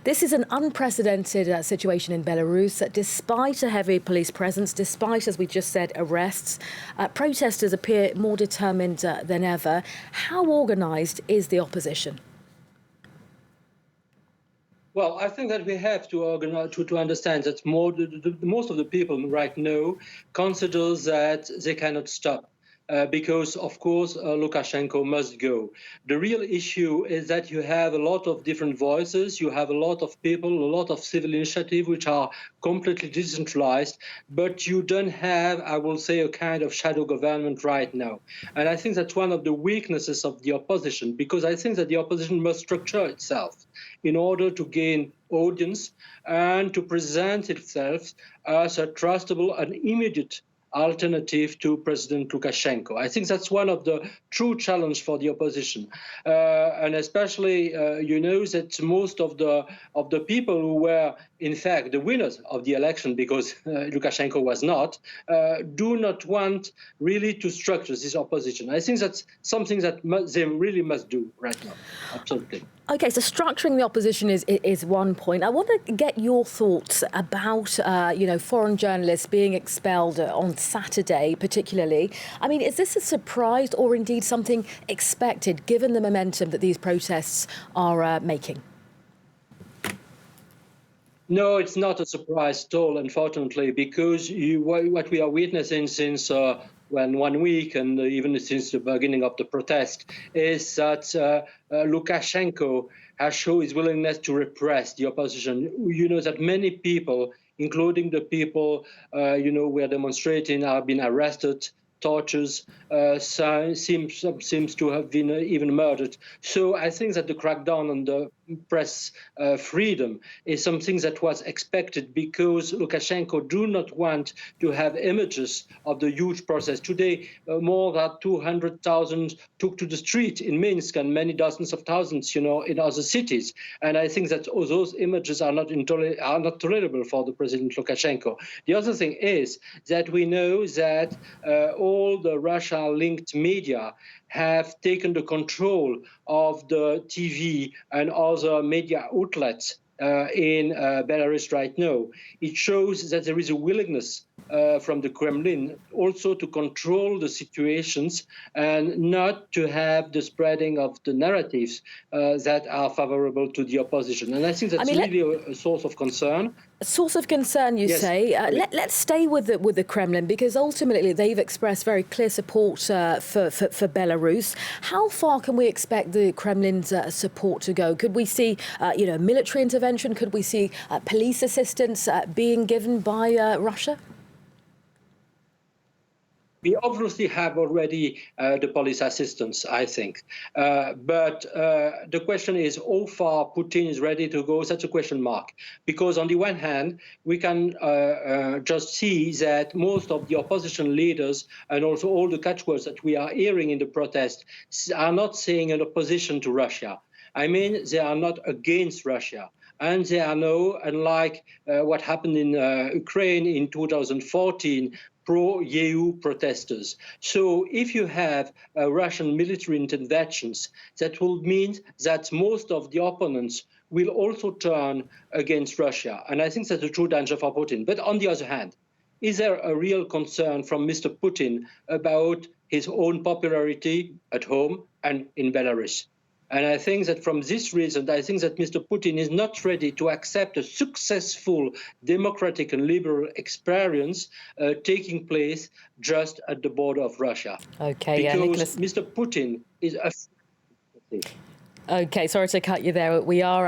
This is an unprecedented situation in Belarus. Despite a heavy police presence, despite, as we just said, arrests, protesters appear more determined than ever. How organised is the opposition? Well, I think that we have to organize, to understand that most of the people right now considers that they cannot stop. Because, of course, Lukashenko must go. The real issue is that you have a lot of different voices, you have a lot of people, a lot of civil initiative which are completely decentralized, but you don't have, I will say, a kind of shadow government right now. And I think that's one of the weaknesses of the opposition, because I think that the opposition must structure itself in order to gain audience and to present itself as a trustable and immediate alternative to President Lukashenko. I think that's one of the true challenge for the opposition, and especially you know that most of the people who were in fact the winners of the election, because Lukashenko was not, do not want really to structure this opposition. I think that's something that they really must do right now. Absolutely. OK, so structuring the opposition is one point. I want to get your thoughts about, foreign journalists being expelled on Saturday, particularly. I mean, is this a surprise or indeed something expected, given the momentum that these protests are making? No, it's not a surprise at all, unfortunately, because what we are witnessing since 1 week and even since the beginning of the protest is that Lukashenko has shown his willingness to repress the opposition. You know that many people, including the people who were demonstrating, have been arrested. Tortures seems to have been even murdered. So I think that the crackdown on the press freedom is something that was expected, because Lukashenko do not want to have images of the huge process. Today, more than 200,000 took to the street in Minsk, and many dozens of thousands, in other cities. And I think that those images are not tolerable for the President Lukashenko. The other thing is that we know that all the Russia-linked media have taken the control of the TV and other media outlets in Belarus right now. It shows that there is a willingness from the Kremlin also to control the situations and not to have the spreading of the narratives that are favorable to the opposition. And I think that's really a source of concern. A source of concern, you say. Let's stay with the Kremlin, because ultimately they've expressed very clear support for Belarus. How far can we expect the Kremlin's support to go? Could we see, military intervention? Could we see police assistance being given by Russia? We obviously have already the police assistance, I think. But the question is how far Putin is ready to go. That's a question mark. Because on the one hand, we can just see that most of the opposition leaders and also all the catchwords that we are hearing in the protest are not saying an opposition to Russia. I mean, they are not against Russia. And they are now, unlike what happened in Ukraine in 2014, pro-EU protesters. So if you have Russian military interventions, that will mean that most of the opponents will also turn against Russia. And I think that's a true danger for Putin. But on the other hand, is there a real concern from Mr. Putin about his own popularity at home and in Belarus? And I think that from this reason, I think that Mr. Putin is not ready to accept a successful democratic and liberal experience taking place just at the border of Russia. Okay, because Mr. Putin is Okay, sorry to cut you there. We are